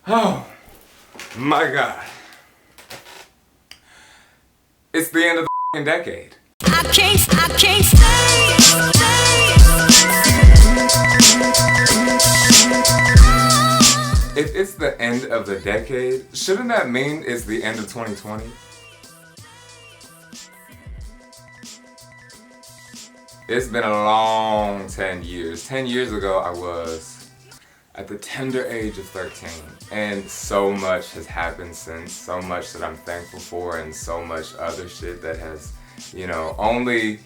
Oh my god. It's the end of the f***ing decade. I can't stay. If it's the end of the decade, shouldn't that mean it's the end of 2020? It's been a long 10 years. 10 years ago, I was at the tender age of 13. And so much has happened since. So much that I'm thankful for, and so much other shit that has, you know, only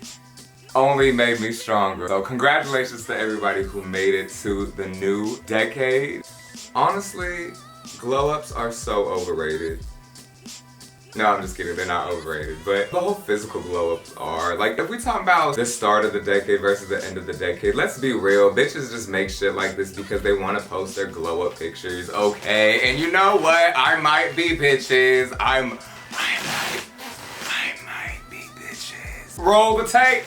made me stronger. So congratulations to everybody who made it to the new decade. Honestly, glow-ups are so overrated. No, I'm just kidding, they're not overrated, but the whole physical glow-ups are. Like, if we talk about the start of the decade versus the end of the decade, let's be real, bitches just make shit like this because they want to post their glow-up pictures, okay? And you know what? I might be bitches. I might be bitches. Roll the tape.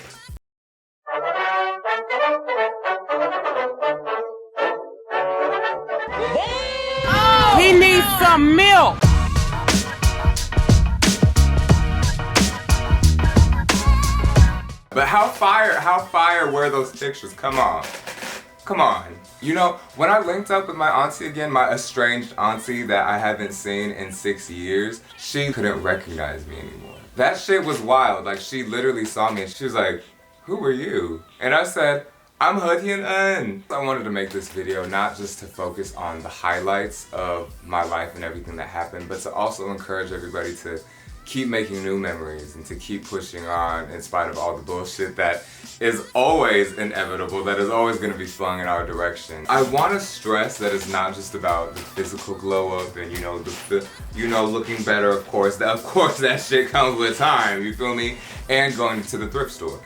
He needs some milk. But how fire were those pictures? Come on. You know, when I linked up with my auntie again, my estranged auntie that I haven't seen in 6 years, she couldn't recognize me anymore. That shit was wild. Like, she literally saw me and she was like, "Who are you?" And I said, "I'm Hyun. I wanted to make this video not just to focus on the highlights of my life and everything that happened, but to also encourage everybody to keep making new memories and to keep pushing on in spite of all the bullshit that is always inevitable, that is always going to be flung in our direction. I want to stress that it's not just about the physical glow up and, you know, looking better, of course that shit comes with time, you feel me? And going to the thrift store.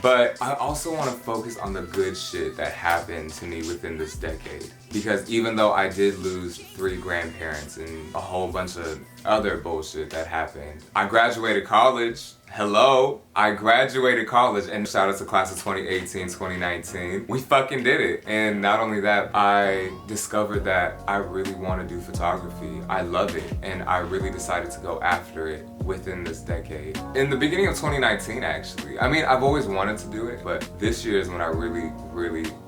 But I also want to focus on the good shit that happened to me within this decade. Because even though I did lose 3 grandparents and a whole bunch of other bullshit that happened, I graduated college. Hello, I graduated college, and shout out to class of 2018, 2019. We fucking did it. And not only that, I discovered that I really want to do photography. I love it, and I really decided to go after it within this decade. In the beginning of 2019, actually. I mean, I've always wanted to do it, but this year is when I really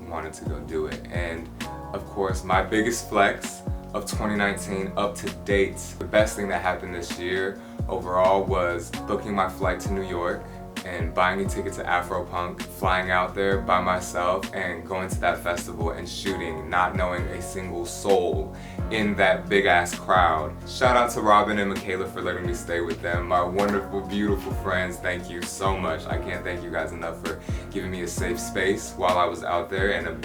wanted to go do it. And of course, my biggest flex of 2019 up to date, the best thing that happened this year overall was booking my flight to New York and buying a ticket to Afropunk, flying out there by myself and going to that festival and shooting, not knowing a single soul in that big ass crowd. Shout out to Robin and Michaela for letting me stay with them. My wonderful, beautiful friends, thank you so much. I can't thank you guys enough for giving me a safe space while I was out there and a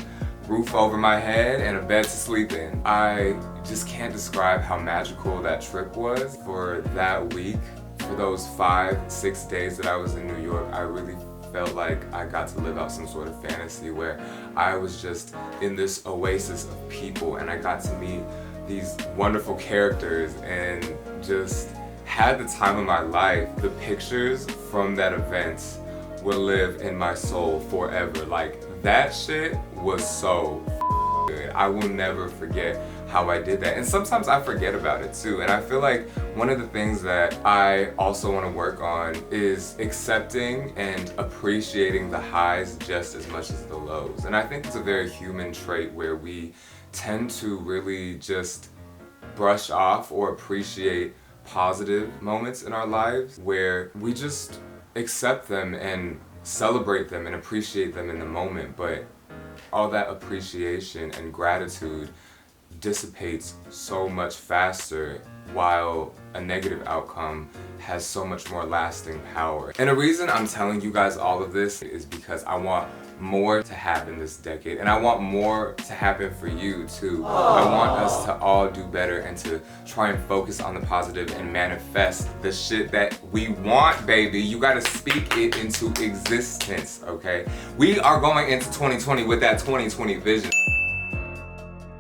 roof over my head and a bed to sleep in. I just can't describe how magical that trip was. For that week, for those 5-6 days that I was in New York, I really felt like I got to live out some sort of fantasy where I was just in this oasis of people and I got to meet these wonderful characters and just had the time of my life. The pictures from that event will live in my soul forever. Like, that shit was so good. I will never forget how I did that. And sometimes I forget about it too. And I feel like one of the things that I also want to work on is accepting and appreciating the highs just as much as the lows. And I think it's a very human trait where we tend to really just brush off or appreciate positive moments in our lives where we just accept them and celebrate them and appreciate them in the moment, but all that appreciation and gratitude dissipates so much faster while a negative outcome has so much more lasting power. And the reason I'm telling you guys all of this is because I want more to happen this decade, and I want more to happen for you too. I want us to all do better and to try and focus on the positive and manifest the shit that we want, baby. You gotta speak it into existence, okay? We are going into 2020 with that 2020 vision,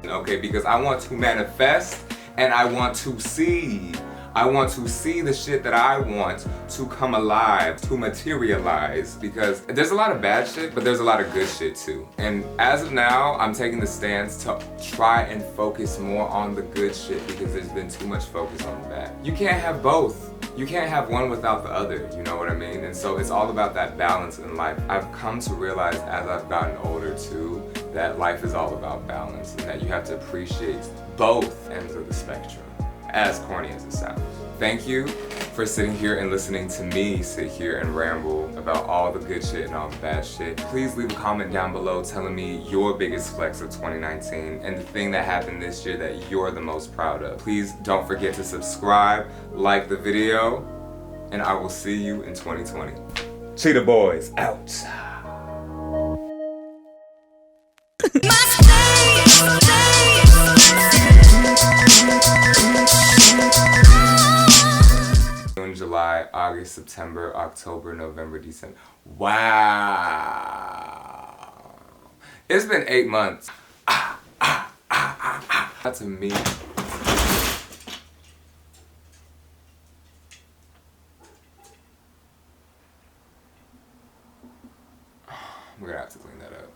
okay? Because I want to manifest and I want to see. I want to see the shit that I want to come alive, to materialize, because there's a lot of bad shit, but there's a lot of good shit too. And as of now, I'm taking the stance to try and focus more on the good shit because there's been too much focus on the bad. You can't have both. You can't have one without the other, you know what I mean? And so it's all about that balance in life. I've come to realize as I've gotten older too, that life is all about balance and that you have to appreciate both ends of the spectrum, as corny as it sounds. Thank you for sitting here and listening to me sit here and ramble about all the good shit and all the bad shit. Please leave a comment down below telling me your biggest flex of 2019 and the thing that happened this year that you're the most proud of. Please don't forget to subscribe, like the video, and I will see you in 2020. Cheetah Boys, out. June, July, August, September, October, November, December. Wow. It's been 8 months. That's a me. We're gonna have to clean that up.